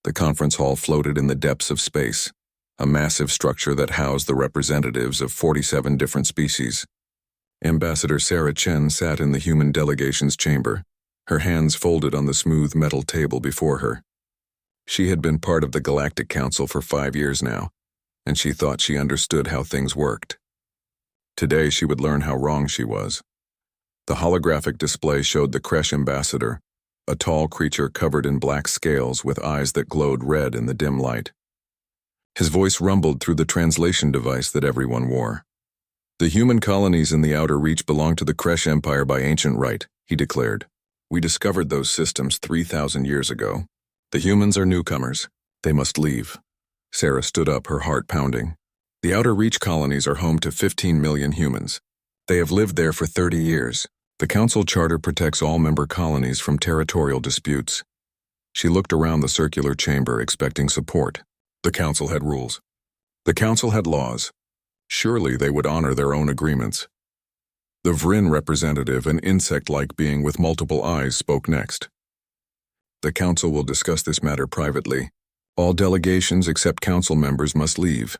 The conference hall floated in the depths of space, a massive structure that housed the representatives of 47 different species. Ambassador Sarah Chen sat in the human delegation's chamber, her hands folded on the smooth metal table before her. She had been part of the Galactic Council for 5 years now, and she thought she understood how things worked. Today she would learn how wrong she was. The holographic display showed the Kresh ambassador, a tall creature covered in black scales with eyes that glowed red in the dim light. His voice rumbled through the translation device that everyone wore. "The human colonies in the Outer Reach belong to the Kresh Empire by ancient right," he declared. "We discovered those systems 3,000 years ago. The humans are newcomers. They must leave." Sarah stood up, her heart pounding. "The Outer Reach colonies are home to 15 million humans. They have lived there for 30 years. The Council Charter protects all member colonies from territorial disputes." She looked around the circular chamber, expecting support. The Council had rules. The Council had laws. Surely they would honor their own agreements. The Vrin representative, an insect-like being with multiple eyes, spoke next. "The Council will discuss this matter privately. All delegations except Council members must leave."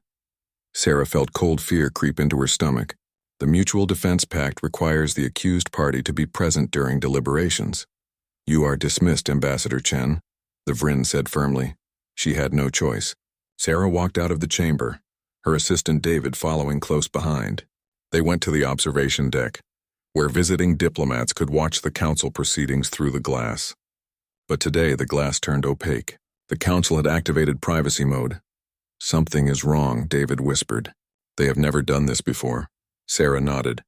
Sarah felt cold fear creep into her stomach. The Mutual Defense Pact requires the accused party to be present during deliberations. "You are dismissed, Ambassador Chen," the Vrin said firmly. She had no choice. Sarah walked out of the chamber, her assistant David following close behind. They went to the observation deck, where visiting diplomats could watch the council proceedings through the glass. But today the glass turned opaque. The council had activated privacy mode. "Something is wrong," David whispered. "They have never done this before." Sarah nodded.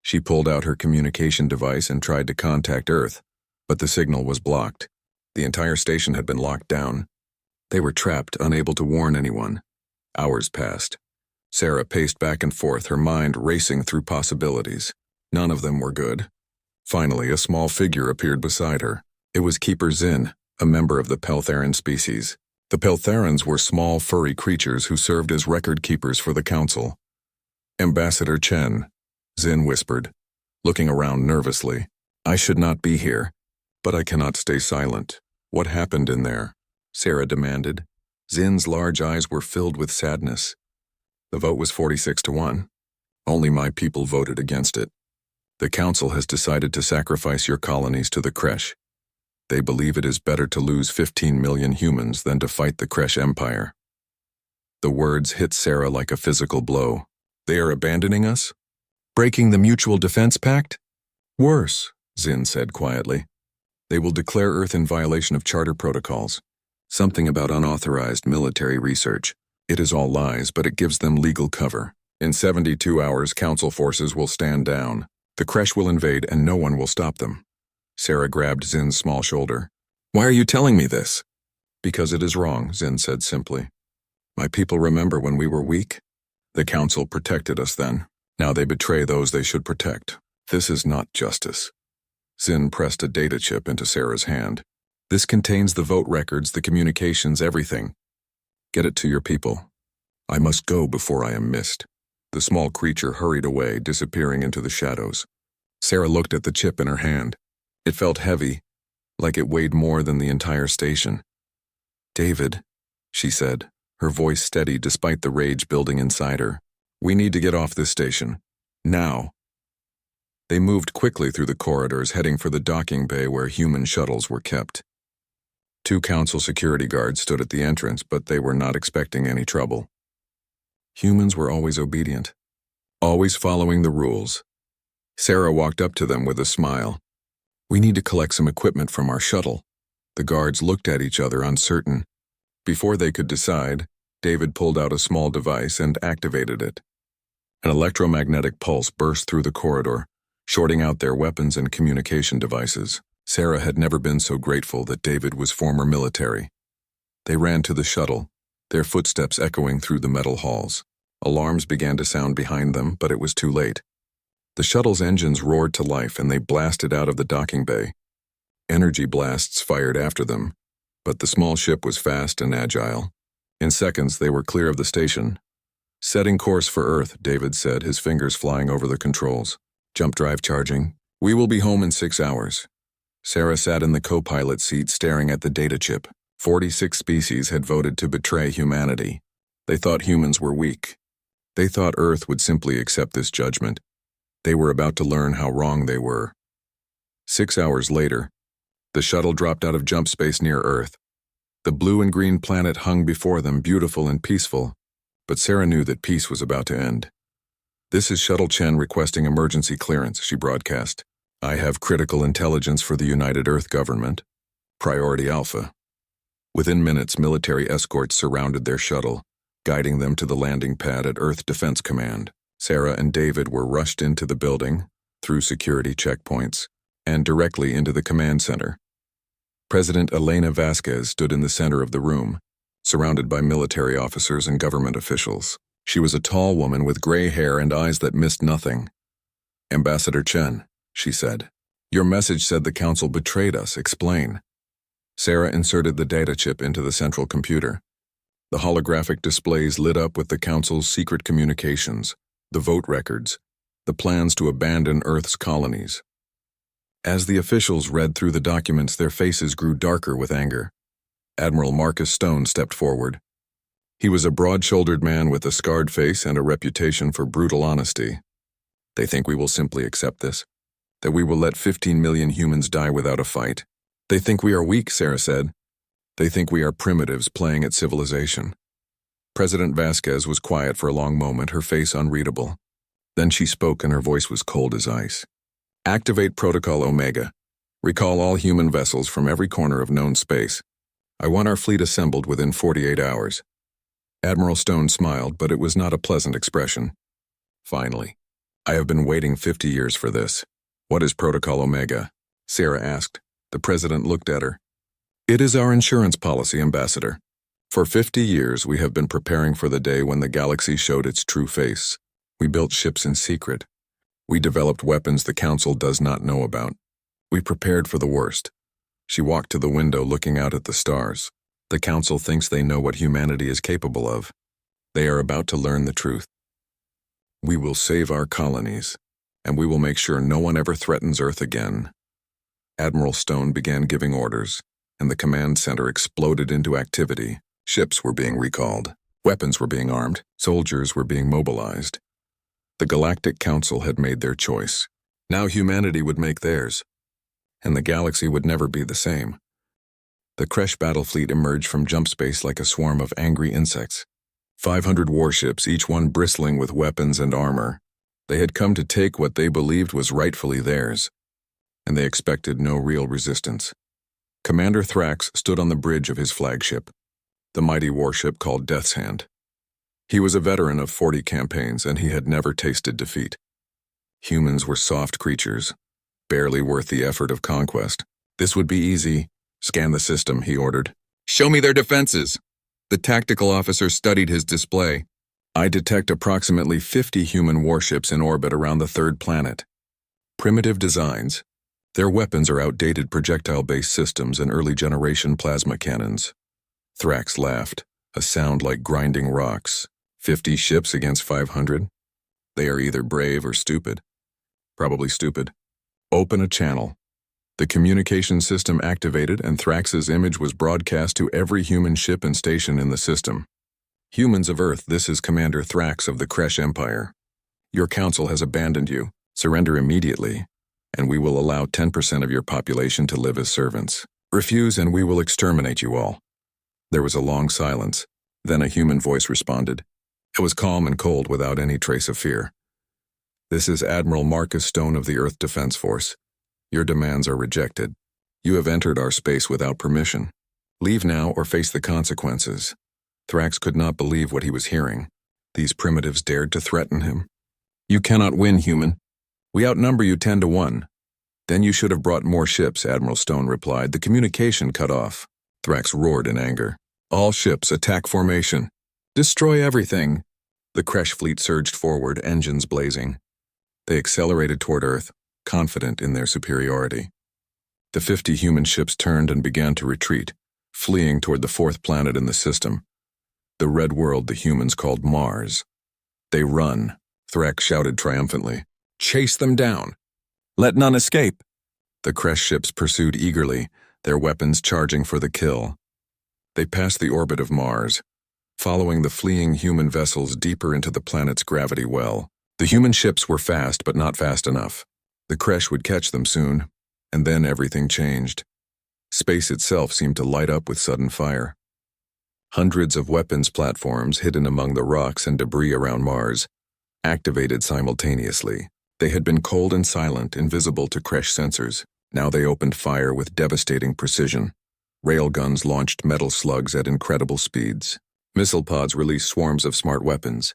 She pulled out her communication device and tried to contact Earth, but the signal was blocked. The entire station had been locked down. They were trapped, unable to warn anyone. Hours passed. Sarah paced back and forth, her mind racing through possibilities. None of them were good. Finally, a small figure appeared beside her. It was Keeper Zin, a member of the Peltheran species. The Peltherans were small, furry creatures who served as record keepers for the Council. "Ambassador Chen," Zin whispered, looking around nervously. "I should not be here, but I cannot stay silent." "What happened in there?" Sarah demanded. Zin's large eyes were filled with sadness. "The vote was 46-1. Only my people voted against it. The Council has decided to sacrifice your colonies to the Kresh. They believe it is better to lose 15 million humans than to fight the Kresh Empire." The words hit Sarah like a physical blow. "They are abandoning us? Breaking the Mutual Defense Pact?" "Worse," Zin said quietly. "They will declare Earth in violation of Charter protocols. Something about unauthorized military research. It is all lies, but it gives them legal cover. In 72 hours, Council forces will stand down. The Kresh will invade and no one will stop them." Sarah grabbed Zin's small shoulder. "Why are you telling me this?" "Because it is wrong," Zin said simply. "My people remember when we were weak. The Council protected us then. Now they betray those they should protect. This is not justice." Zin pressed a data chip into Sarah's hand. "This contains the vote records, the communications, everything. Get it to your people. I must go before I am missed." The small creature hurried away, disappearing into the shadows. Sarah looked at the chip in her hand. It felt heavy, like it weighed more than the entire station. "David," she said, her voice steady despite the rage building inside her. "We need to get off this station. Now." They moved quickly through the corridors, heading for the docking bay where human shuttles were kept. 2 Council security guards stood at the entrance, but they were not expecting any trouble. Humans were always obedient, always following the rules. Sarah walked up to them with a smile. "We need to collect some equipment from our shuttle." The guards looked at each other, uncertain. Before they could decide, David pulled out a small device and activated it. An electromagnetic pulse burst through the corridor, shorting out their weapons and communication devices. Sarah had never been so grateful that David was former military. They ran to the shuttle, their footsteps echoing through the metal halls. Alarms began to sound behind them, but it was too late. The shuttle's engines roared to life and they blasted out of the docking bay. Energy blasts fired after them, but the small ship was fast and agile. In seconds, they were clear of the station. "Setting course for Earth," David said, his fingers flying over the controls. "Jump drive charging. We will be home in 6 hours." Sarah sat in the co-pilot seat, staring at the data chip. 46 species had voted to betray humanity. They thought humans were weak. They thought Earth would simply accept this judgment. They were about to learn how wrong they were. 6 hours later, the shuttle dropped out of jump space near Earth. The blue and green planet hung before them, beautiful and peaceful, but Sarah knew that peace was about to end. "This is Shuttle Chen requesting emergency clearance," she broadcast. "I have critical intelligence for the United Earth government. Priority Alpha." Within minutes, military escorts surrounded their shuttle, guiding them to the landing pad at Earth Defense Command. Sarah and David were rushed into the building, through security checkpoints, and directly into the command center. President Elena Vasquez stood in the center of the room, surrounded by military officers and government officials. She was a tall woman with gray hair and eyes that missed nothing. "Ambassador Chen," she said, "your message said the council betrayed us. Explain." Sarah inserted the data chip into the central computer. The holographic displays lit up with the council's secret communications, the vote records, the plans to abandon Earth's colonies. As the officials read through the documents, their faces grew darker with anger. Admiral Marcus Stone stepped forward. He was a broad-shouldered man with a scarred face and a reputation for brutal honesty. "They think we will simply accept this, that we will let 15 million humans die without a fight. They think we are weak," Sarah said. "They think we are primitives playing at civilization." President Vasquez was quiet for a long moment, her face unreadable. Then she spoke and her voice was cold as ice. "Activate Protocol Omega. Recall all human vessels from every corner of known space. I want our fleet assembled within 48 hours. Admiral Stone smiled, but it was not a pleasant expression. "Finally. I have been waiting 50 years for this." "What is Protocol Omega?" Sarah asked. The president looked at her. "It is our insurance policy, Ambassador. For 50 years we have been preparing for the day when the galaxy showed its true face. We built ships in secret. We developed weapons the Council does not know about. We prepared for the worst." She walked to the window looking out at the stars. "The Council thinks they know what humanity is capable of. They are about to learn the truth. We will save our colonies, and we will make sure no one ever threatens Earth again." Admiral Stone began giving orders, and the command center exploded into activity. Ships were being recalled. Weapons were being armed. Soldiers were being mobilized. The Galactic Council had made their choice. Now humanity would make theirs, and the galaxy would never be the same. The Kresh battle fleet emerged from jump space like a swarm of angry insects. 500 warships, each one bristling with weapons and armor. They had come to take what they believed was rightfully theirs, and they expected no real resistance. Commander Thrax stood on the bridge of his flagship, the mighty warship called Death's Hand. He was a veteran of 40 campaigns, and he had never tasted defeat. Humans were soft creatures, barely worth the effort of conquest. "This would be easy. Scan the system," he ordered. "Show me their defenses." The tactical officer studied his display. "I detect approximately 50 human warships in orbit around the third planet. Primitive designs. Their weapons are outdated projectile-based systems and early-generation plasma cannons." Thrax laughed, a sound like grinding rocks. 50 ships against 500? They are either brave or stupid. Probably stupid. "Open a channel." The communication system activated, and Thrax's image was broadcast to every human ship and station in the system. "Humans of Earth, this is Commander Thrax of the Kresh Empire. Your council has abandoned you. Surrender immediately, and we will allow 10% of your population to live as servants. Refuse, and we will exterminate you all." There was a long silence. Then a human voice responded. It was calm and cold, without any trace of fear. "This is Admiral Marcus Stone of the Earth Defense Force. Your demands are rejected. You have entered our space without permission. Leave now or face the consequences." Thrax could not believe what he was hearing. These primitives dared to threaten him. "You cannot win, human. We outnumber you 10 to 1. "Then you should have brought more ships," Admiral Stone replied. "The communication cut off." Thrax roared in anger. "All ships, attack formation. Destroy everything." The Kresh fleet surged forward, engines blazing. They accelerated toward Earth, confident in their superiority. The 50 human ships turned and began to retreat, fleeing toward the fourth planet in the system, the red world the humans called Mars. "They run," Thrax shouted triumphantly. "Chase them down. Let none escape." The Kresh ships pursued eagerly, their weapons charging for the kill. They passed the orbit of Mars, following the fleeing human vessels deeper into the planet's gravity well. The human ships were fast, but not fast enough. The crash would catch them soon, and then everything changed. Space itself seemed to light up with sudden fire. Hundreds of weapons platforms hidden among the rocks and debris around Mars activated simultaneously. They had been cold and silent, invisible to crash sensors. Now they opened fire with devastating precision. Railguns launched metal slugs at incredible speeds. Missile pods released swarms of smart weapons.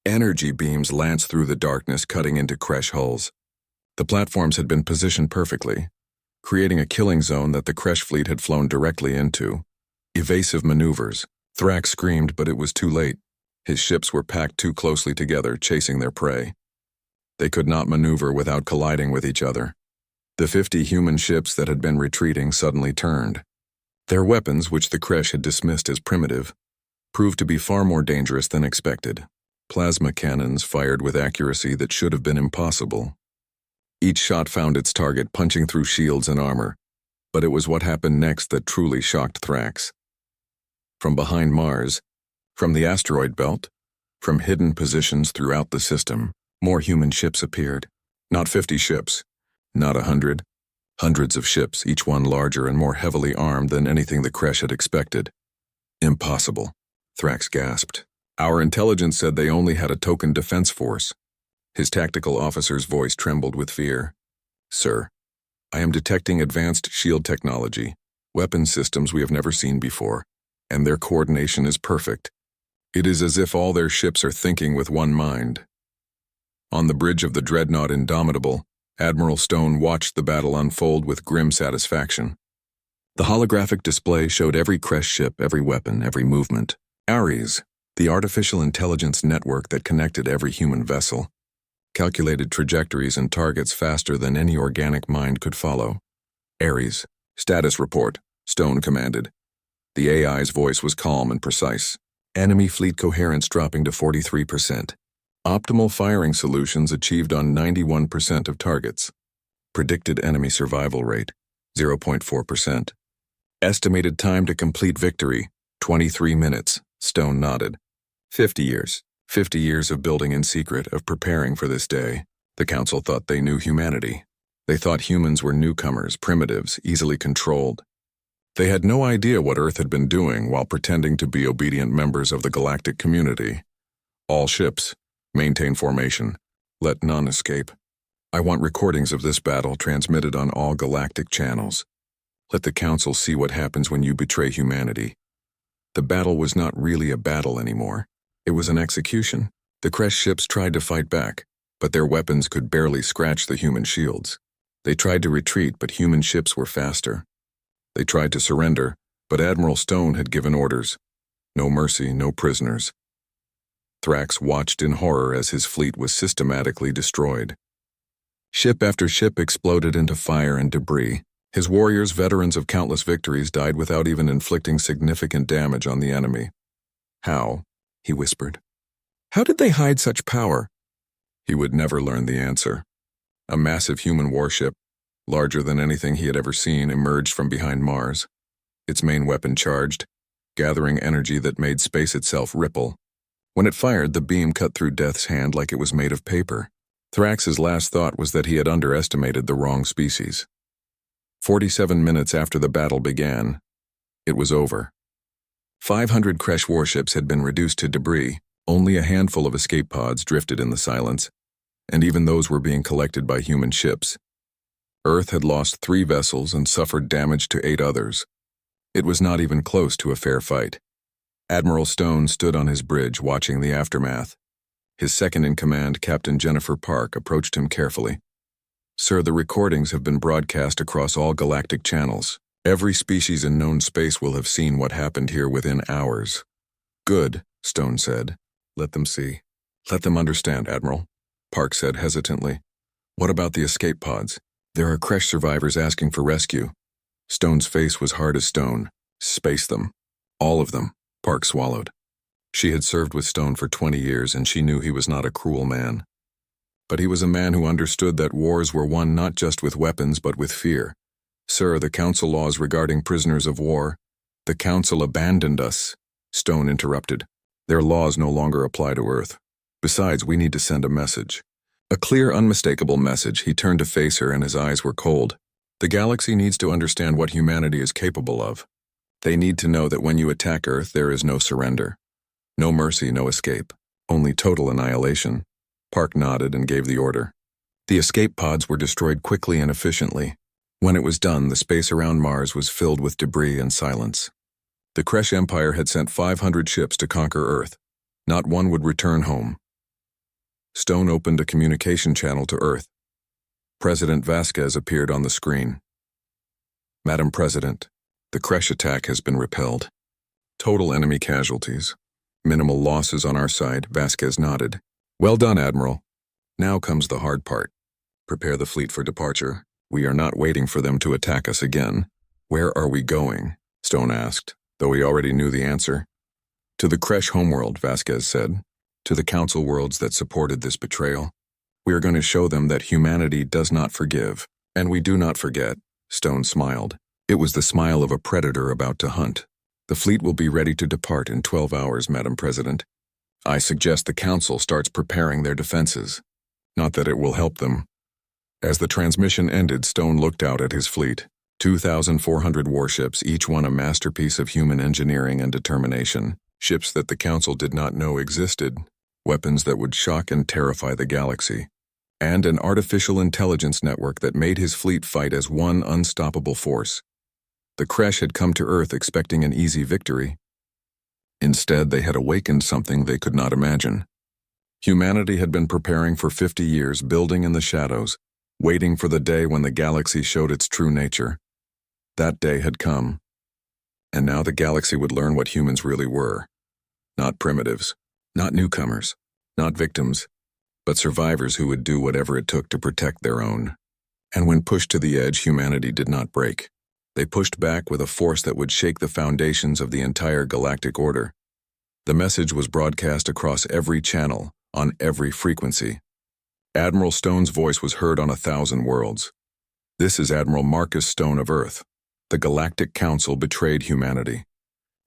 Energy beams lanced through the darkness, cutting into crash hulls. The platforms had been positioned perfectly, creating a killing zone that the crash fleet had flown directly into. Evasive maneuvers. Thrax screamed, but it was too late. His ships were packed too closely together, chasing their prey. They could not maneuver without colliding with each other. The 50 human ships that had been retreating suddenly turned. Their weapons, which the crash had dismissed as primitive, proved to be far more dangerous than expected. Plasma cannons fired with accuracy that should have been impossible. Each shot found its target, punching through shields and armor. But it was what happened next that truly shocked Thrax. From behind Mars, from the asteroid belt, from hidden positions throughout the system, more human ships appeared. Not 50 ships, not 100. Hundreds of ships, each one larger and more heavily armed than anything the crash had expected. Impossible, Thrax gasped. Our intelligence said they only had a token defense force. His tactical officer's voice trembled with fear. Sir, I am detecting advanced shield technology, weapon systems we have never seen before, and their coordination is perfect. It is as if all their ships are thinking with one mind. On the bridge of the dreadnought Indomitable, Admiral Stone watched the battle unfold with grim satisfaction. The holographic display showed every crash ship, every weapon, every movement. Ares, the artificial intelligence network that connected every human vessel, calculated trajectories and targets faster than any organic mind could follow. Ares, status report, Stone commanded. The AI's voice was calm and precise. Enemy fleet coherence dropping to 43%. Optimal firing solutions achieved on 91% of targets. Predicted enemy survival rate, 0.4%. Estimated time to complete victory, 23 minutes, Stone nodded. 50 years. 50 years of building in secret, of preparing for this day. The Council thought they knew humanity. They thought humans were newcomers, primitives, easily controlled. They had no idea what Earth had been doing while pretending to be obedient members of the galactic community. All ships, maintain formation. Let none escape. I want recordings of this battle transmitted on all galactic channels. Let the Council see what happens when you betray humanity. The battle was not really a battle anymore. It was an execution. The crash ships tried to fight back, but their weapons could barely scratch the human shields. They tried to retreat, but human ships were faster. They tried to surrender, but Admiral Stone had given orders. No mercy, no prisoners. Thrax watched in horror as his fleet was systematically destroyed. Ship after ship exploded into fire and debris. His warriors, veterans of countless victories, died without even inflicting significant damage on the enemy. How? He whispered. How did they hide such power? He would never learn the answer. A massive human warship, larger than anything he had ever seen, emerged from behind Mars. Its main weapon charged, gathering energy that made space itself ripple. When it fired, the beam cut through Death's hand like it was made of paper. Thrax's last thought was that he had underestimated the wrong species. 47 minutes after the battle began, it was over. 500 crash warships had been reduced to debris. Only a handful of escape pods drifted in the silence, and even those were being collected by human ships. Earth had lost 3 vessels and suffered damage to 8 others. It was not even close to a fair fight. Admiral Stone stood on his bridge watching the aftermath. His second-in-command, Captain Jennifer Park, approached him carefully. Sir, the recordings have been broadcast across all galactic channels. Every species in known space will have seen what happened here within hours. Good, Stone said. Let them see. Let them understand, Admiral, Park said hesitantly. What about the escape pods? There are crash survivors asking for rescue. Stone's face was hard as stone. Space them. All of them, Park swallowed. She had served with Stone for 20 years, and she knew he was not a cruel man. But he was a man who understood that wars were won not just with weapons but with fear. Sir, the Council laws regarding prisoners of war, The Council abandoned us, Stone interrupted. Their laws no longer apply to Earth. Besides, we need to send a message. A clear, unmistakable message. He turned to face her and his eyes were cold. The galaxy needs to understand what humanity is capable of. They need to know that when you attack Earth, there is no surrender. No mercy, no escape. Only total annihilation. Park nodded and gave the order. The escape pods were destroyed quickly and efficiently. When it was done, the space around Mars was filled with debris and silence. The Kresh Empire had sent 500 ships to conquer Earth. Not one would return home. Stone opened a communication channel to Earth. President Vasquez appeared on the screen. Madam President, the Kresh attack has been repelled. Total enemy casualties. Minimal losses on our side, Vasquez nodded. Well done, Admiral. Now comes the hard part. Prepare the fleet for departure. We are not waiting for them to attack us again. Where are we going? Stone asked, though he already knew the answer. To the Kresh homeworld, Vasquez said. To the council worlds that supported this betrayal. We are going to show them that humanity does not forgive. And we do not forget, Stone smiled. It was the smile of a predator about to hunt. The fleet will be ready to depart in 12 hours, Madam President. I suggest the council starts preparing their defenses. Not that it will help them. As the transmission ended, Stone looked out at his fleet. 2,400 warships, each one a masterpiece of human engineering and determination. Ships that the council did not know existed. Weapons that would shock and terrify the galaxy. And an artificial intelligence network that made his fleet fight as one unstoppable force. The Kresh had come to Earth expecting an easy victory. Instead, they had awakened something they could not imagine. Humanity had been preparing for 50 years, building in the shadows, waiting for the day when the galaxy showed its true nature. That day had come. And now the galaxy would learn what humans really were. Not primitives, not newcomers, not victims, but survivors who would do whatever it took to protect their own. And when pushed to the edge, humanity did not break. They pushed back with a force that would shake the foundations of the entire galactic order. The message was broadcast across every channel, on every frequency. Admiral Stone's voice was heard on 1,000 worlds. This is Admiral Marcus Stone of Earth. The Galactic Council betrayed humanity.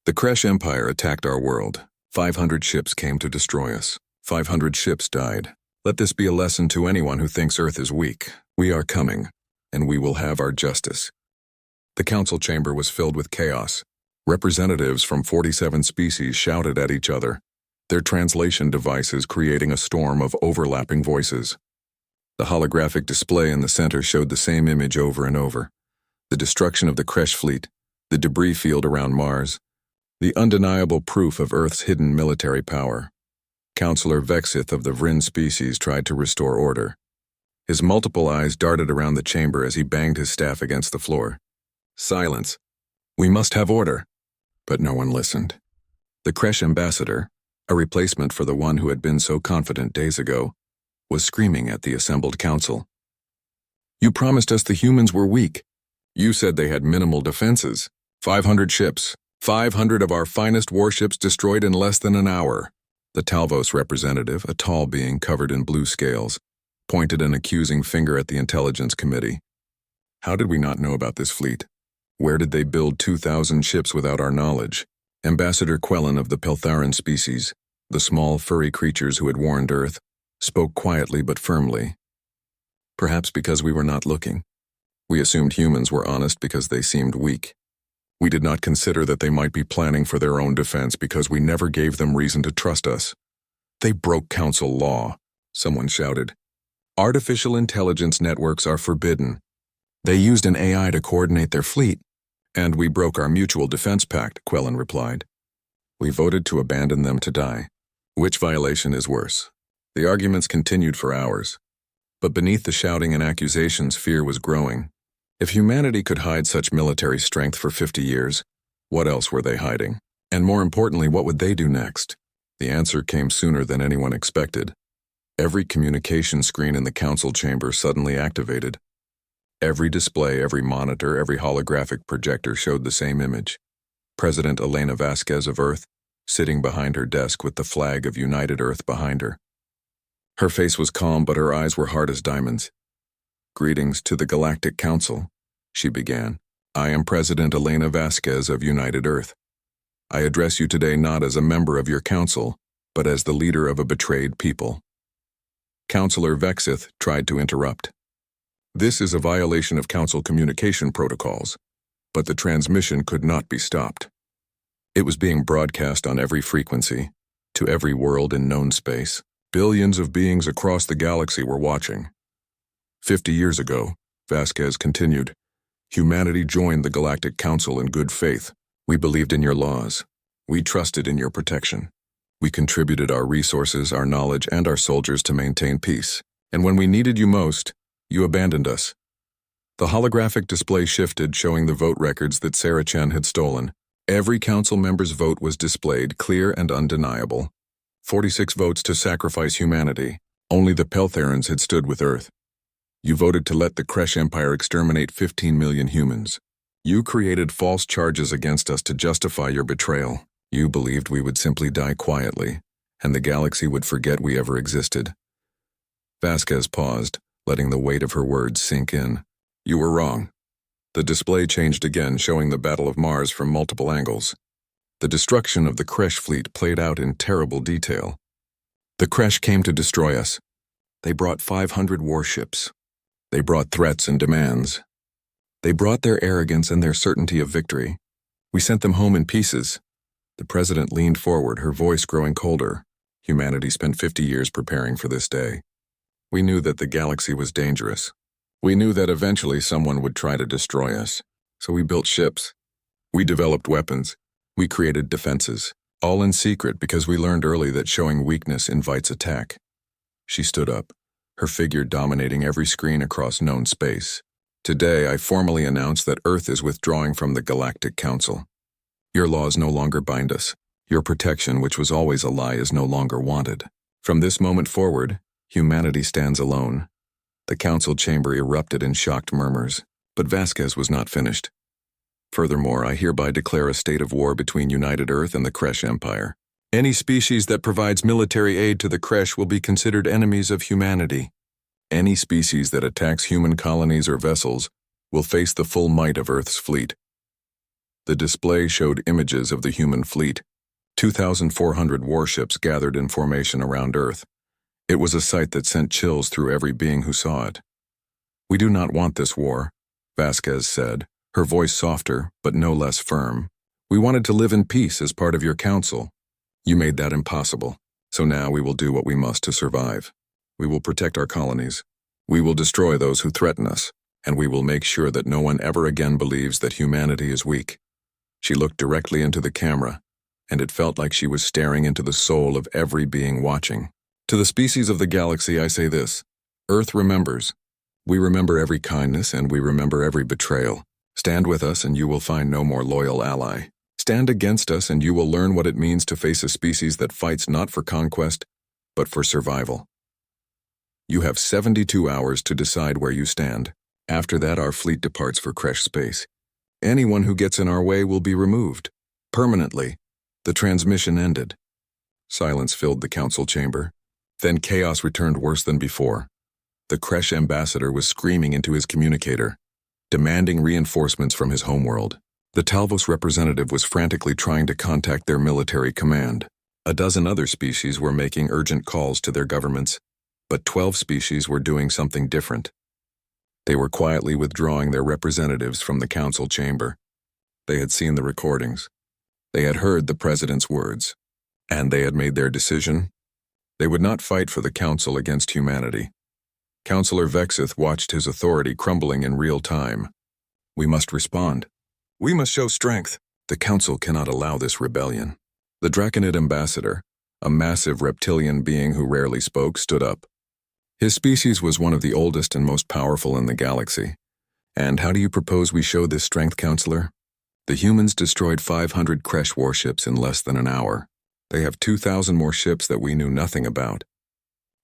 The Kresh Empire attacked our world. 500 ships came to destroy us. 500 ships died. Let this be a lesson to anyone who thinks Earth is weak. We are coming, and we will have our justice. The council chamber was filled with chaos. Representatives from 47 species shouted at each other, their translation devices creating a storm of overlapping voices. The holographic display in the center showed the same image over and over. The destruction of the Kresh fleet, the debris field around Mars, the undeniable proof of Earth's hidden military power. Counselor Vexith of the Vryn species tried to restore order. His multiple eyes darted around the chamber as he banged his staff against the floor. Silence. We must have order. But no one listened. The Kresh ambassador, a replacement for the one who had been so confident days ago, was screaming at the assembled council. You promised us the humans were weak. You said they had minimal defenses. 500 ships. 500 of our finest warships destroyed in less than an hour. The Talvos representative, a tall being covered in blue scales, pointed an accusing finger at the Intelligence Committee. How did we not know about this fleet? Where did they build 2,000 ships without our knowledge? Ambassador Quellen of the Peltharan species, the small furry creatures who had warned Earth, spoke quietly but firmly. Perhaps because we were not looking. We assumed humans were honest because they seemed weak. We did not consider that they might be planning for their own defense because we never gave them reason to trust us. They broke council law, someone shouted. Artificial intelligence networks are forbidden. They used an AI to coordinate their fleet. And we broke our mutual defense pact, Quellen replied. We voted to abandon them to die. Which violation is worse? The arguments continued for hours. But beneath the shouting and accusations, fear was growing. If humanity could hide such military strength for 50 years, what else were they hiding? And more importantly, what would they do next? The answer came sooner than anyone expected. Every communication screen in the council chamber suddenly activated. Every display, every monitor, every holographic projector showed the same image. President Elena Vasquez of Earth, sitting behind her desk with the flag of United Earth behind her. Her face was calm, but her eyes were hard as diamonds. Greetings to the Galactic Council, she began. I am President Elena Vasquez of United Earth. I address you today not as a member of your council, but as the leader of a betrayed people. Councillor Vexith tried to interrupt. This is a violation of council communication protocols, but the transmission could not be stopped. It was being broadcast on every frequency, to every world in known space. Billions of beings across the galaxy were watching. 50 years ago, Vasquez continued, humanity joined the Galactic Council in good faith. We believed in your laws. We trusted in your protection. We contributed our resources, our knowledge, and our soldiers to maintain peace. And when we needed you most, you abandoned us. The holographic display shifted, showing the vote records that Sarah Chen had stolen. Every council member's vote was displayed, clear and undeniable. 46 votes to sacrifice humanity. Only the Peltherans had stood with Earth. You voted to let the Kresh Empire exterminate 15 million humans. You created false charges against us to justify your betrayal. You believed we would simply die quietly, and the galaxy would forget we ever existed. Vasquez paused, letting the weight of her words sink in. You were wrong. The display changed again, showing the Battle of Mars from multiple angles. The destruction of the Kresh fleet played out in terrible detail. The Kresh came to destroy us. They brought 500 warships. They brought threats and demands. They brought their arrogance and their certainty of victory. We sent them home in pieces. The president leaned forward, her voice growing colder. Humanity spent 50 years preparing for this day. We knew that the galaxy was dangerous. We knew that eventually someone would try to destroy us. So we built ships. We developed weapons. We created defenses, all in secret because we learned early that showing weakness invites attack. She stood up, her figure dominating every screen across known space. Today, I formally announce that Earth is withdrawing from the Galactic Council. Your laws no longer bind us. Your protection, which was always a lie, is no longer wanted. From this moment forward, humanity stands alone. The council chamber erupted in shocked murmurs, but Vasquez was not finished. Furthermore, I hereby declare a state of war between United Earth and the Kresh Empire. Any species that provides military aid to the Kresh will be considered enemies of humanity. Any species that attacks human colonies or vessels will face the full might of Earth's fleet. The display showed images of the human fleet. 2,400 warships gathered in formation around Earth. It was a sight that sent chills through every being who saw it. We do not want this war, Vasquez said, her voice softer but no less firm. We wanted to live in peace as part of your council. You made that impossible, so now we will do what we must to survive. We will protect our colonies. We will destroy those who threaten us, and we will make sure that no one ever again believes that humanity is weak. She looked directly into the camera, and it felt like she was staring into the soul of every being watching. To the species of the galaxy, I say this: Earth remembers. We remember every kindness, and we remember every betrayal. Stand with us, and you will find no more loyal ally. Stand against us, and you will learn what it means to face a species that fights not for conquest, but for survival. You have 72 hours to decide where you stand. After that, our fleet departs for Kresh space. Anyone who gets in our way will be removed. Permanently. The transmission ended. Silence filled the council chamber. Then chaos returned worse than before. The Kresh ambassador was screaming into his communicator, demanding reinforcements from his homeworld. The Talvos representative was frantically trying to contact their military command. A dozen other species were making urgent calls to their governments, but 12 species were doing something different. They were quietly withdrawing their representatives from the council chamber. They had seen the recordings. They had heard the president's words, and they had made their decision. They would not fight for the council against humanity. Councillor Vexith watched his authority crumbling in real time. We must respond. We must show strength. The council cannot allow this rebellion. The Draconid ambassador, a massive reptilian being who rarely spoke, stood up. His species was one of the oldest and most powerful in the galaxy. And how do you propose we show this strength, Counselor? The humans destroyed 500 Kresh warships in less than an hour. They have 2,000 more ships that we knew nothing about.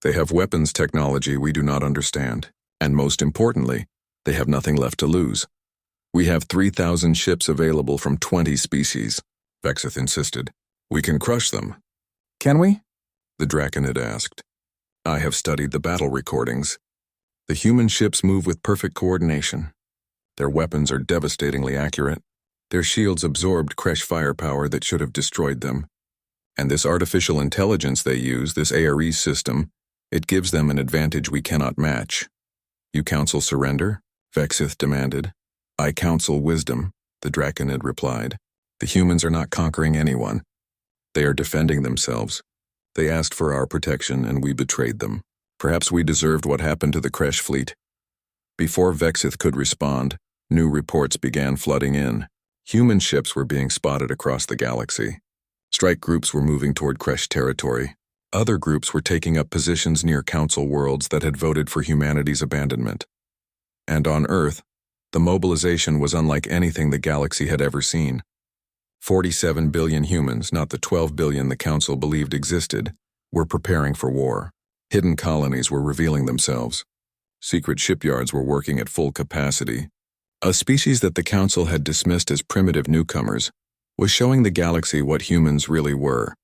They have weapons technology we do not understand. And most importantly, they have nothing left to lose. We have 3,000 ships available from 20 species, Vexith insisted. We can crush them. Can we? The Draconid asked. I have studied the battle recordings. The human ships move with perfect coordination. Their weapons are devastatingly accurate. Their shields absorbed Kresh firepower that should have destroyed them. And this artificial intelligence they use, this ARE system, it gives them an advantage we cannot match. You counsel surrender? Vexith demanded. I counsel wisdom, the Draconid replied. The humans are not conquering anyone. They are defending themselves. They asked for our protection and we betrayed them. Perhaps we deserved what happened to the Kresh fleet. Before Vexith could respond, new reports began flooding in. Human ships were being spotted across the galaxy. Strike groups were moving toward Kresh territory. Other groups were taking up positions near Council worlds that had voted for humanity's abandonment. And on Earth, the mobilization was unlike anything the galaxy had ever seen. 47 billion humans, not the 12 billion the Council believed existed, were preparing for war. Hidden colonies were revealing themselves. Secret shipyards were working at full capacity. A species that the Council had dismissed as primitive newcomers was showing the galaxy what humans really were.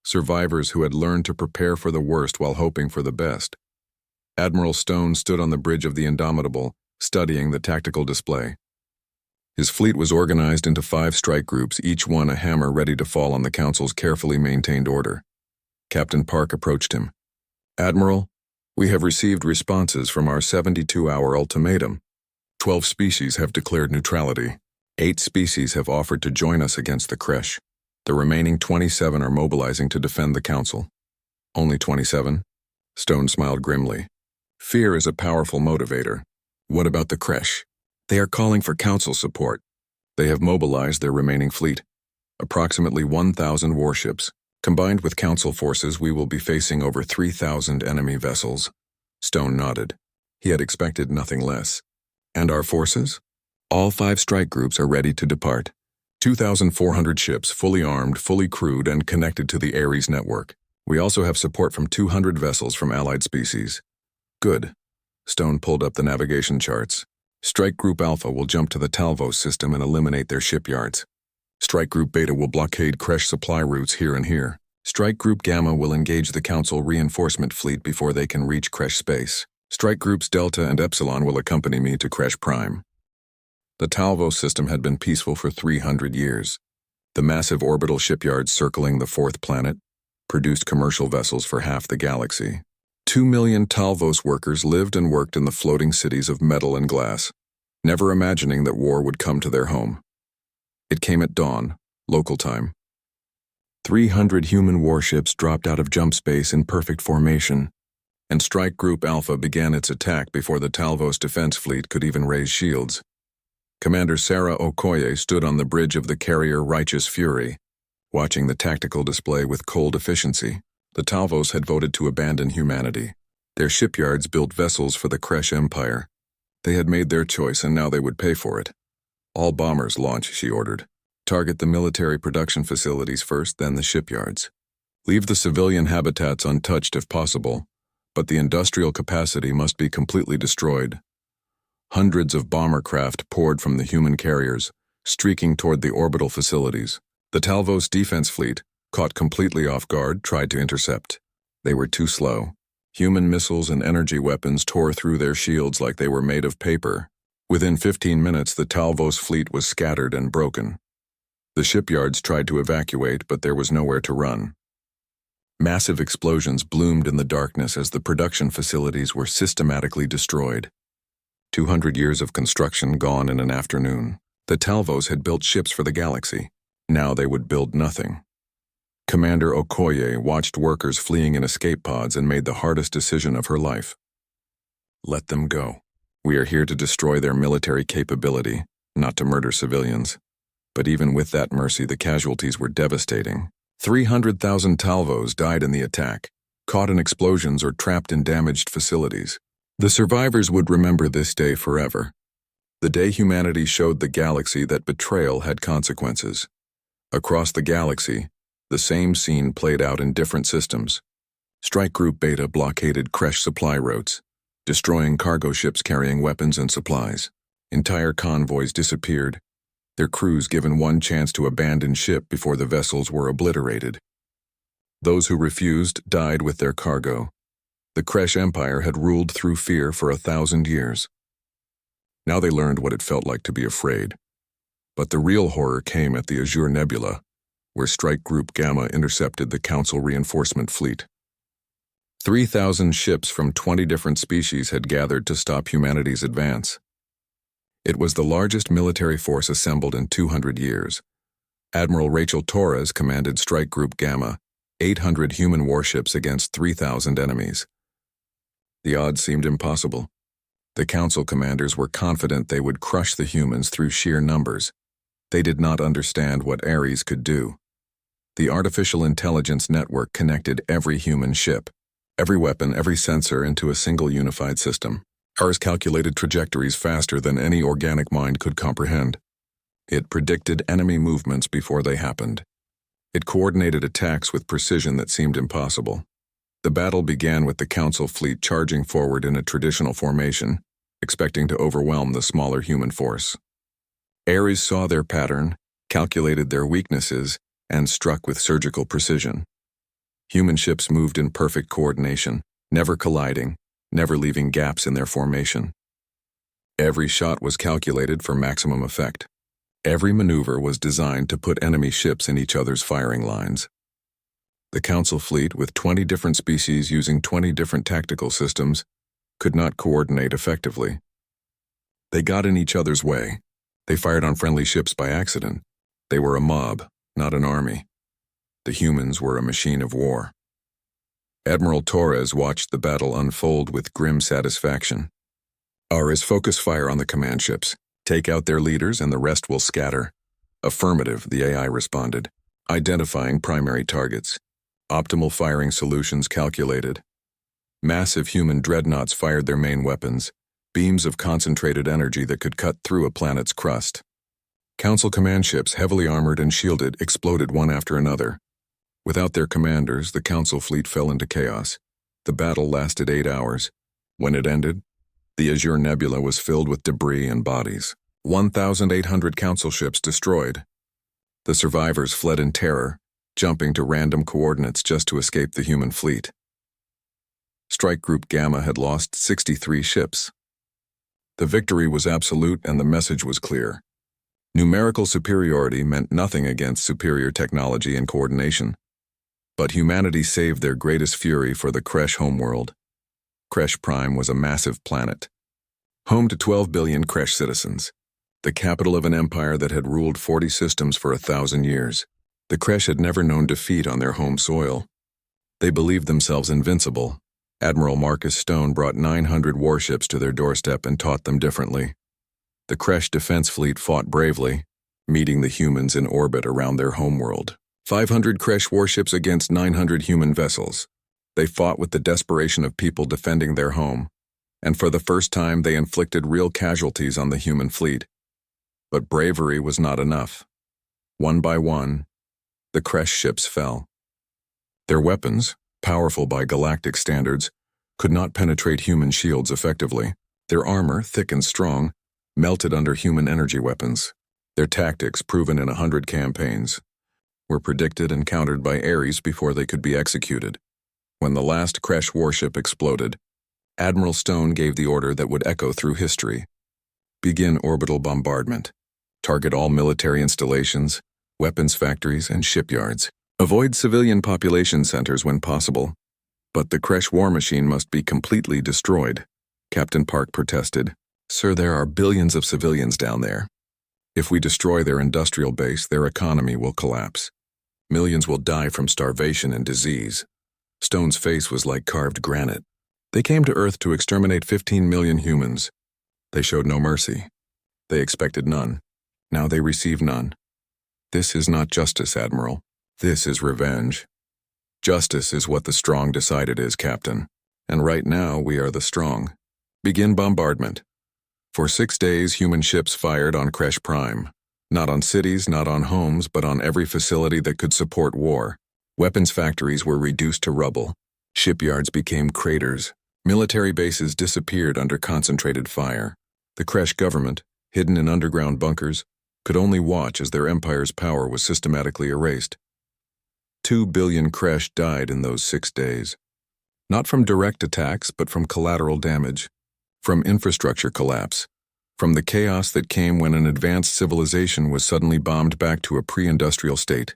Survivors who had learned to prepare for the worst while hoping for the best. Admiral Stone stood on the bridge of the Indomitable, studying the tactical display. His fleet was organized into 5 strike groups, each one a hammer ready to fall on the Council's carefully maintained order. Captain Park approached him. Admiral, we have received responses from our 72-hour ultimatum. 12 species have declared neutrality. 8 species have offered to join us against the Kresh. The remaining 27 are mobilizing to defend the Council. Only 27? Stone smiled grimly. Fear is a powerful motivator. What about the Kresh? They are calling for Council support. They have mobilized their remaining fleet. Approximately 1,000 warships. Combined with Council forces, we will be facing over 3,000 enemy vessels. Stone nodded. He had expected nothing less. And our forces? All 5 strike groups are ready to depart. 2,400 ships, fully armed, fully crewed, and connected to the Ares network. We also have support from 200 vessels from allied species. Good. Stone pulled up the navigation charts. Strike Group Alpha will jump to the Talvos system and eliminate their shipyards. Strike Group Beta will blockade Kresh supply routes here and here. Strike Group Gamma will engage the Council reinforcement fleet before they can reach Kresh space. Strike Groups Delta and Epsilon will accompany me to Kresh Prime. The Talvos system had been peaceful for 300 years. The massive orbital shipyards circling the 4th planet produced commercial vessels for half the galaxy. 2 million Talvos workers lived and worked in the floating cities of metal and glass, never imagining that war would come to their home. It came at dawn, local time. 300 human warships dropped out of jump space in perfect formation, and Strike Group Alpha began its attack before the Talvos defense fleet could even raise shields. Commander Sarah Okoye stood on the bridge of the carrier Righteous Fury, watching the tactical display with cold efficiency. The Talvos had voted to abandon humanity. Their shipyards built vessels for the Kresh Empire. They had made their choice and now they would pay for it. All bombers launch, she ordered. Target the military production facilities first, then the shipyards. Leave the civilian habitats untouched if possible, but the industrial capacity must be completely destroyed. Hundreds of bomber craft poured from the human carriers, streaking toward the orbital facilities. The Talvos defense fleet, caught completely off guard, tried to intercept. They were too slow. Human missiles and energy weapons tore through their shields like they were made of paper. Within 15 minutes, the Talvos fleet was scattered and broken. The shipyards tried to evacuate, but there was nowhere to run. Massive explosions bloomed in the darkness as the production facilities were systematically destroyed. 200 years of construction gone in an afternoon. The Talvos had built ships for the galaxy. Now they would build nothing. Commander Okoye watched workers fleeing in escape pods and made the hardest decision of her life. Let them go. We are here to destroy their military capability, not to murder civilians. But even with that mercy, the casualties were devastating. 300,000 Talvos died in the attack, caught in explosions or trapped in damaged facilities. The survivors would remember this day forever. The day humanity showed the galaxy that betrayal had consequences. Across the galaxy, the same scene played out in different systems. Strike Group Beta blockaded Kresh supply routes, destroying cargo ships carrying weapons and supplies. Entire convoys disappeared, their crews given one chance to abandon ship before the vessels were obliterated. Those who refused died with their cargo. The Kresh Empire had ruled through fear for 1,000 years. Now they learned what it felt like to be afraid. But the real horror came at the Azure Nebula, where Strike Group Gamma intercepted the Council reinforcement fleet. 3,000 ships from 20 different species had gathered to stop humanity's advance. It was the largest military force assembled in 200 years. Admiral Rachel Torres commanded Strike Group Gamma, 800 human warships against 3,000 enemies. The odds seemed impossible. The Council commanders were confident they would crush the humans through sheer numbers. They did not understand what Ares could do. The artificial intelligence network connected every human ship, every weapon, every sensor into a single unified system. Ares calculated trajectories faster than any organic mind could comprehend. It predicted enemy movements before they happened. It coordinated attacks with precision that seemed impossible. The battle began with the Council fleet charging forward in a traditional formation, expecting to overwhelm the smaller human force. Ares saw their pattern, calculated their weaknesses, and struck with surgical precision. Human ships moved in perfect coordination, never colliding, never leaving gaps in their formation. Every shot was calculated for maximum effect. Every maneuver was designed to put enemy ships in each other's firing lines. The Council fleet, with 20 different species using 20 different tactical systems, could not coordinate effectively. They got in each other's way. They fired on friendly ships by accident. They were a mob, not an army. The humans were a machine of war. Admiral Torres watched the battle unfold with grim satisfaction. Ares, focus fire on the command ships. Take out their leaders and the rest will scatter. Affirmative, the AI responded, identifying primary targets. Optimal firing solutions calculated. Massive human dreadnoughts fired their main weapons, beams of concentrated energy that could cut through a planet's crust. Council command ships, heavily armored and shielded, exploded one after another. Without their commanders, the Council fleet fell into chaos. The battle lasted 8 hours. When it ended, the Azure Nebula was filled with debris and bodies. 1,800 Council ships destroyed. The survivors fled in terror, jumping to random coordinates just to escape the human fleet. Strike Group Gamma had lost 63 ships. The victory was absolute and the message was clear. Numerical superiority meant nothing against superior technology and coordination. But humanity saved their greatest fury for the Kresh homeworld. Kresh Prime was a massive planet, home to 12 billion Kresh citizens, the capital of an empire that had ruled 40 systems for 1,000 years. The Kresh had never known defeat on their home soil. They believed themselves invincible. Admiral Marcus Stone brought 900 warships to their doorstep and taught them differently. The Kresh defense fleet fought bravely, meeting the humans in orbit around their homeworld. 500 Kresh warships against 900 human vessels. They fought with the desperation of people defending their home, and for the first time they inflicted real casualties on the human fleet. But bravery was not enough. One by one, the Kresh ships fell. Their weapons, powerful by galactic standards, could not penetrate human shields effectively. Their armor, thick and strong, melted under human energy weapons. Their tactics, proven in 100 campaigns, were predicted and countered by Ares before they could be executed. When the last Kresh warship exploded, Admiral Stone gave the order that would echo through history. Begin orbital bombardment. Target all military installations, weapons factories, and shipyards. Avoid civilian population centers when possible. But the Kresh war machine must be completely destroyed. Captain Park protested. Sir, there are billions of civilians down there. If we destroy their industrial base, their economy will collapse. Millions will die from starvation and disease. Stone's face was like carved granite. They came to Earth to exterminate 15 million humans. They showed no mercy. They expected none. Now they receive none. This is not justice, Admiral. This is revenge. Justice is what the strong decide it is, Captain. And right now, we are the strong. Begin bombardment. For 6 days, human ships fired on Kresh Prime. Not on cities, not on homes, but on every facility that could support war. Weapons factories were reduced to rubble. Shipyards became craters. Military bases disappeared under concentrated fire. The Kresh government, hidden in underground bunkers, could only watch as their empire's power was systematically erased. 2 billion Kresh died in those 6 days. Not from direct attacks, but from collateral damage. From infrastructure collapse. from the chaos that came when an advanced civilization was suddenly bombed back to a pre-industrial state.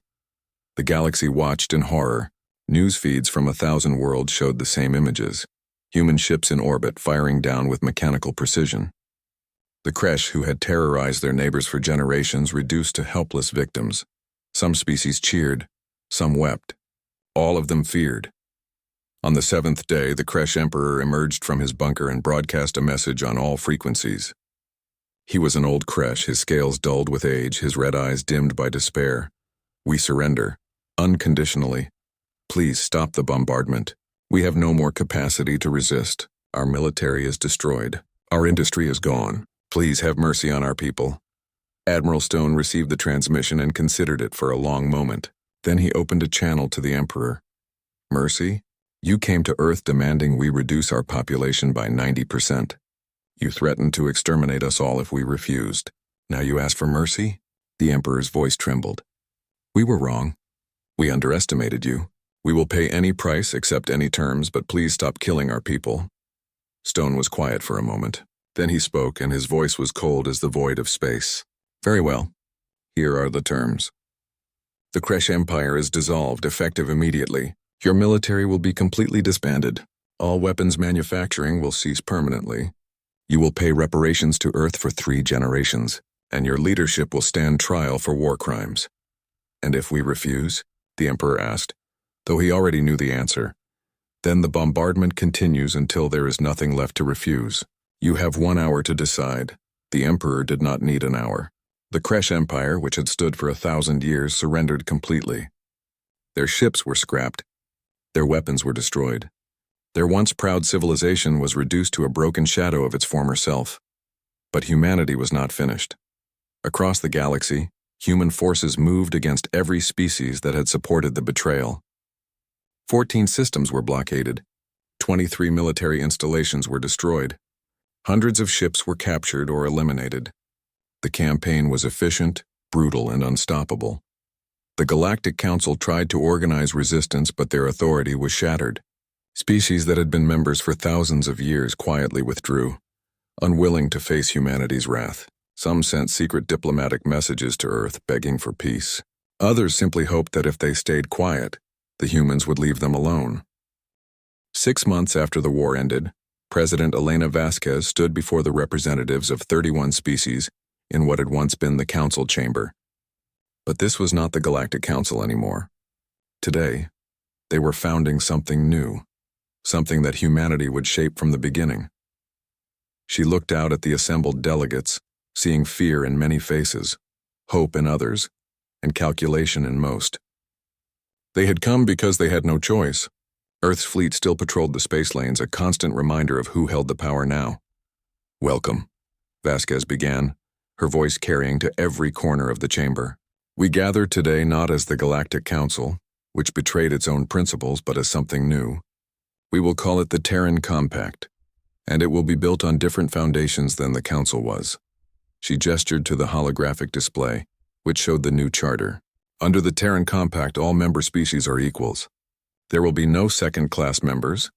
The galaxy watched in horror. News feeds from 1,000 worlds showed the same images. Human ships in orbit firing down with mechanical precision. The Kresh, who had terrorized their neighbors for generations, reduced to helpless victims. Some species cheered, some wept. All of them feared. On the 7th day, the Kresh Emperor emerged from his bunker and broadcast a message on all frequencies. He was an old Kresh, his scales dulled with age, his red eyes dimmed by despair. We surrender, unconditionally. Please stop the bombardment. We have no more capacity to resist. Our military is destroyed. Our industry is gone. Please have mercy on our people. Admiral Stone received the transmission and considered it for a long moment. Then he opened a channel to the Emperor. Mercy? You came to Earth demanding we reduce our population by 90%. You threatened to exterminate us all if we refused. Now you ask for mercy? The Emperor's voice trembled. We were wrong. We underestimated you. We will pay any price, accept any terms, but please stop killing our people. Stone was quiet for a moment. Then he spoke, and his voice was cold as the void of space. Very well. Here are the terms. The Kresh Empire is dissolved, effective immediately. Your military will be completely disbanded. All weapons manufacturing will cease permanently. You will pay reparations to Earth for 3 generations, and your leadership will stand trial for war crimes. And if we refuse? The Emperor asked, though he already knew the answer. Then the bombardment continues until there is nothing left to refuse. You have 1 hour to decide. The Emperor did not need an hour. The Kresh Empire, which had stood for 1,000 years, surrendered completely. Their ships were scrapped. Their weapons were destroyed. Their once proud civilization was reduced to a broken shadow of its former self. But humanity was not finished. Across the galaxy, human forces moved against every species that had supported the betrayal. 14 systems were blockaded. 23 military installations were destroyed. Hundreds of ships were captured or eliminated. The campaign was efficient, brutal, and unstoppable. The Galactic Council tried to organize resistance, but their authority was shattered. Species that had been members for thousands of years quietly withdrew, unwilling to face humanity's wrath. Some sent secret diplomatic messages to Earth begging for peace. Others simply hoped that if they stayed quiet, the humans would leave them alone. 6 months after the war ended, President Elena Vasquez stood before the representatives of 31 species in what had once been the Council Chamber. But this was not the Galactic Council anymore. Today, they were founding something new, something that humanity would shape from the beginning. She looked out at the assembled delegates, seeing fear in many faces, hope in others, and calculation in most. They had come because they had no choice. Earth's fleet still patrolled the space lanes, a constant reminder of who held the power now. Welcome, Vasquez began, her voice carrying to every corner of the chamber. We gather today not as the Galactic Council, which betrayed its own principles, but as something new. We will call it the Terran Compact, and it will be built on different foundations than the Council was. She gestured to the holographic display, which showed the new charter. Under the Terran Compact, all member species are equals. There will be no second-class members,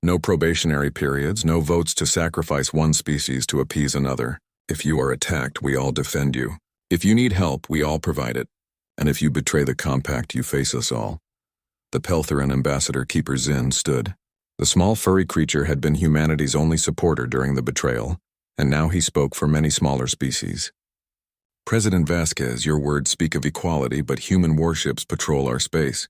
no probationary periods, no votes to sacrifice one species to appease another. If you are attacked, we all defend you. If you need help, we all provide it. And if you betray the compact, you face us all. The Peltheran ambassador, Keeper Zin, stood. The small furry creature had been humanity's only supporter during the betrayal, and now he spoke for many smaller species. President Vasquez, your words speak of equality, but human warships patrol our space.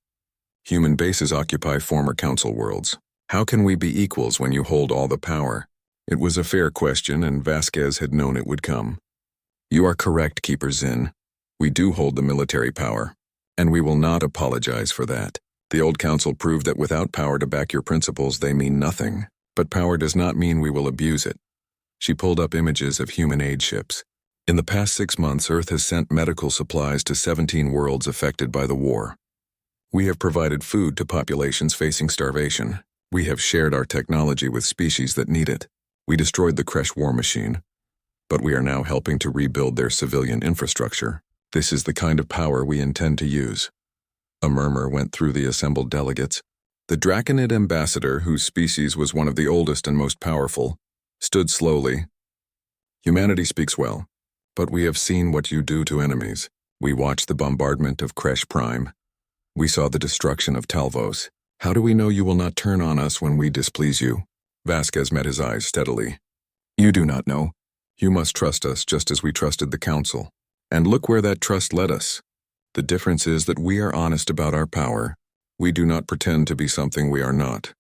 Human bases occupy former council worlds. How can we be equals when you hold all the power? It was a fair question, and Vasquez had known it would come. You are correct, Keeper Zin. We do hold the military power, and we will not apologize for that. The old council proved that without power to back your principles, they mean nothing. But power does not mean we will abuse it. She pulled up images of human aid ships. In the past 6 months, Earth has sent medical supplies to 17 worlds affected by the war. We have provided food to populations facing starvation. We have shared our technology with species that need it. We destroyed the Kresh war machine, but we are now helping to rebuild their civilian infrastructure. This is the kind of power we intend to use. A murmur went through the assembled delegates. The Draconid ambassador, whose species was one of the oldest and most powerful, stood slowly. Humanity speaks well, but we have seen what you do to enemies. We watched the bombardment of Kresh Prime. We saw the destruction of Talvos. How do we know you will not turn on us when we displease you? Vasquez met his eyes steadily. You do not know. You must trust us just as we trusted the Council. And look where that trust led us. The difference is that we are honest about our power. We do not pretend to be something we are not.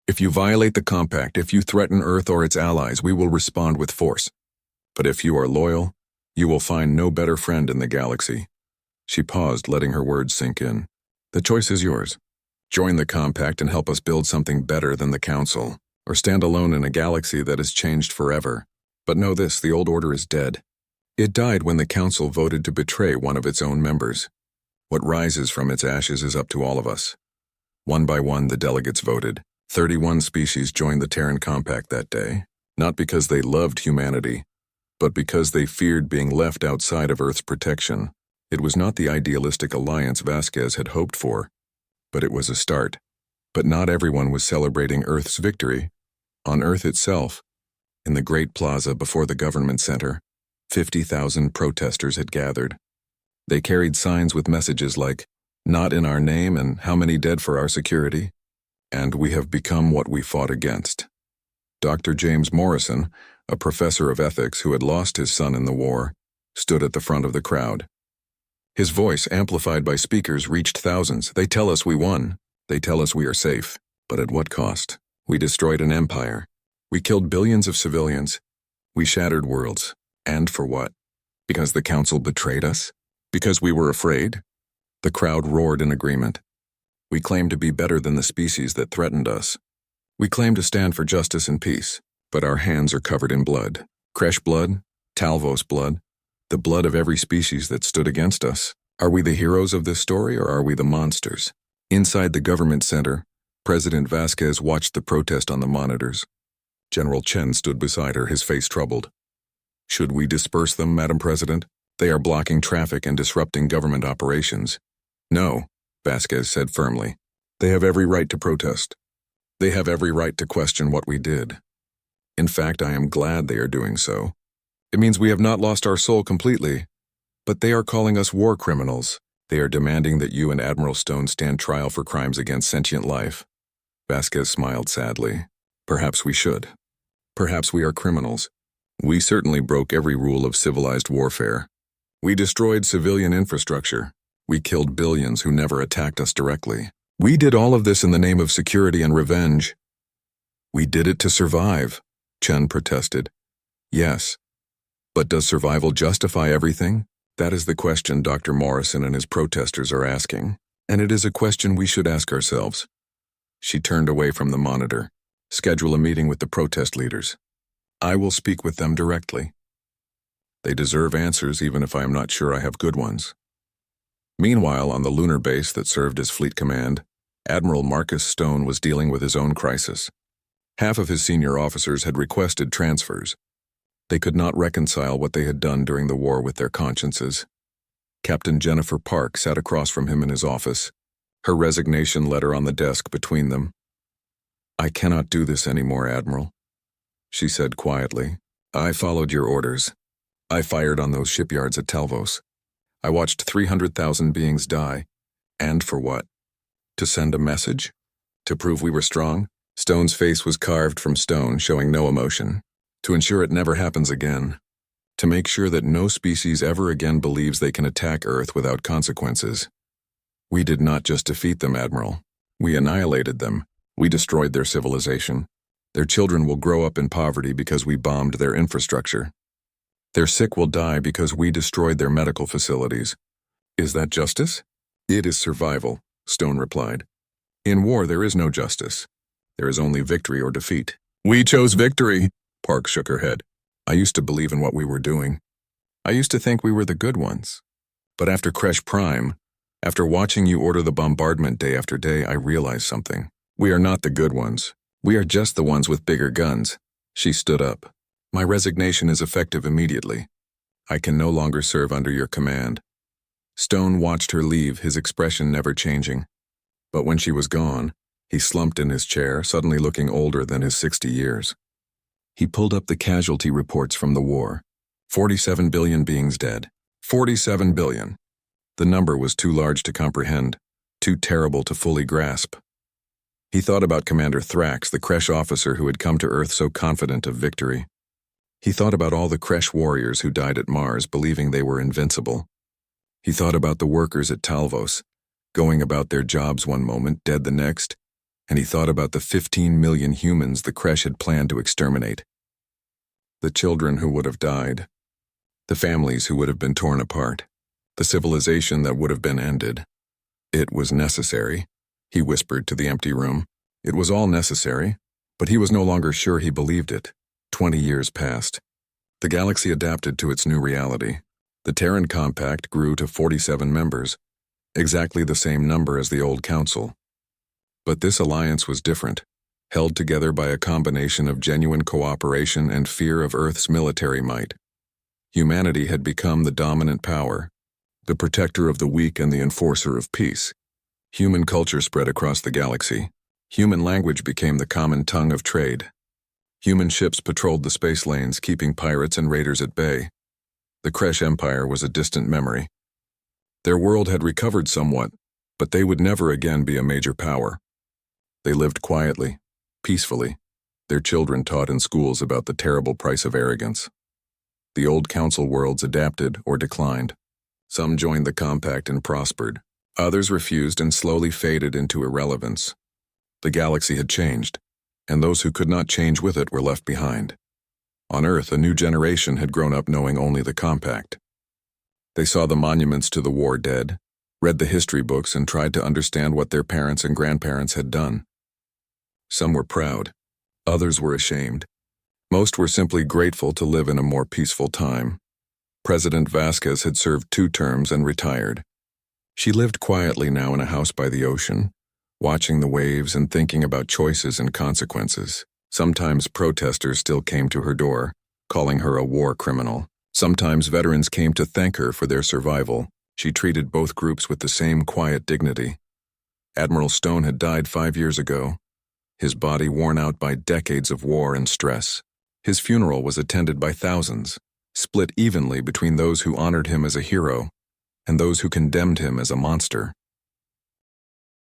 If you violate the compact, if you threaten Earth or its allies, we will respond with force. But if you are loyal, you will find no better friend in the galaxy. She paused, letting her words sink in. The choice is yours. Join the compact and help us build something better than the Council, or stand alone in a galaxy that has changed forever. But know this, the old order is dead. It died when the Council voted to betray one of its own members. What rises from its ashes is up to all of us. One by one, the delegates voted. 31 species joined the Terran Compact that day, not because they loved humanity, but because they feared being left outside of Earth's protection. It was not the idealistic alliance Vasquez had hoped for, but it was a start. But not everyone was celebrating Earth's victory. On Earth itself, in the Great Plaza before the government center, 50,000 protesters had gathered. They carried signs with messages like, "Not in our name" and "How many dead for our security?" And "We have become what we fought against." Dr. James Morrison, a professor of ethics who had lost his son in the war, stood at the front of the crowd. His voice, amplified by speakers, reached thousands. They tell us we won. They tell us we are safe. But at what cost? We destroyed an empire. We killed billions of civilians. We shattered worlds. And for what? Because the Council betrayed us? Because we were afraid? The crowd roared in agreement. We claim to be better than the species that threatened us. We claim to stand for justice and peace, but our hands are covered in blood. Kresh blood, Talvos blood, the blood of every species that stood against us. Are we the heroes of this story, or are we the monsters? Inside the government center, President Vasquez watched the protest on the monitors. General Chen stood beside her, his face troubled. Should we disperse them, Madam President? They are blocking traffic and disrupting government operations. No, Vasquez said firmly. They have every right to protest. They have every right to question what we did. In fact, I am glad they are doing so. It means we have not lost our soul completely, but they are calling us war criminals. They are demanding that you and Admiral Stone stand trial for crimes against sentient life. Vasquez smiled sadly. Perhaps we should. Perhaps we are criminals. We certainly broke every rule of civilized warfare. We destroyed civilian infrastructure. We killed billions who never attacked us directly. We did all of this in the name of security and revenge. We did it to survive, Chen protested. Yes. But does survival justify everything? That is the question Dr. Morrison and his protesters are asking, and it is a question we should ask ourselves. She turned away from the monitor. Schedule a meeting with the protest leaders. I will speak with them directly. They deserve answers, even if I am not sure I have good ones. Meanwhile, on the lunar base that served as Fleet Command, Admiral Marcus Stone was dealing with his own crisis. Half of his senior officers had requested transfers. They could not reconcile what they had done during the war with their consciences. Captain Jennifer Park sat across from him in his office, her resignation letter on the desk between them. I cannot do this anymore, Admiral, she said quietly. I followed your orders. I fired on those shipyards at Talvos. I watched 300,000 beings die. And for what? To send a message? To prove we were strong? Stone's face was carved from stone, showing no emotion. To ensure it never happens again. To make sure that no species ever again believes they can attack Earth without consequences. We did not just defeat them, Admiral. We annihilated them. We destroyed their civilization. Their children will grow up in poverty because we bombed their infrastructure. Their sick will die because we destroyed their medical facilities. Is that justice? It is survival, Stone replied. In war, there is no justice. There is only victory or defeat. We chose victory, Park shook her head. I used to believe in what we were doing. I used to think we were the good ones. But after Kresh Prime, after watching you order the bombardment day after day, I realized something. We are not the good ones. We are just the ones with bigger guns. She stood up. My resignation is effective immediately. I can no longer serve under your command. Stone watched her leave, his expression never changing. But when she was gone, he slumped in his chair, suddenly looking older than his 60 years. He pulled up the casualty reports from the war. 47 billion beings dead. 47 billion. The number was too large to comprehend, too terrible to fully grasp. He thought about Commander Thrax, the Kresh officer who had come to Earth so confident of victory. He thought about all the Kresh warriors who died at Mars, believing they were invincible. He thought about the workers at Talvos, going about their jobs one moment, dead the next, and he thought about the 15 million humans the Kresh had planned to exterminate. The children who would have died, the families who would have been torn apart, the civilization that would have been ended. It was necessary, he whispered to the empty room. It was all necessary, but he was no longer sure he believed it. 20 years passed. The galaxy adapted to its new reality. The Terran Compact grew to 47 members, exactly the same number as the old council. But this alliance was different, held together by a combination of genuine cooperation and fear of Earth's military might. Humanity had become the dominant power, the protector of the weak and the enforcer of peace. Human culture spread across the galaxy. Human language became the common tongue of trade. Human ships patrolled the space lanes, keeping pirates and raiders at bay. The Kresh Empire was a distant memory. Their world had recovered somewhat, but they would never again be a major power. They lived quietly, peacefully, their children taught in schools about the terrible price of arrogance. The old council worlds adapted or declined. Some joined the compact and prospered. Others refused and slowly faded into irrelevance. The galaxy had changed, and those who could not change with it were left behind. On Earth, a new generation had grown up knowing only the compact. They saw the monuments to the war dead, read the history books, and tried to understand what their parents and grandparents had done. Some were proud, others were ashamed. Most were simply grateful to live in a more peaceful time. President Vasquez had served 2 terms and retired. She lived quietly now in a house by the ocean, watching the waves and thinking about choices and consequences. Sometimes protesters still came to her door, calling her a war criminal. Sometimes veterans came to thank her for their survival. She treated both groups with the same quiet dignity. Admiral Stone had died 5 years ago, his body worn out by decades of war and stress. His funeral was attended by thousands, split evenly between those who honored him as a hero and those who condemned him as a monster.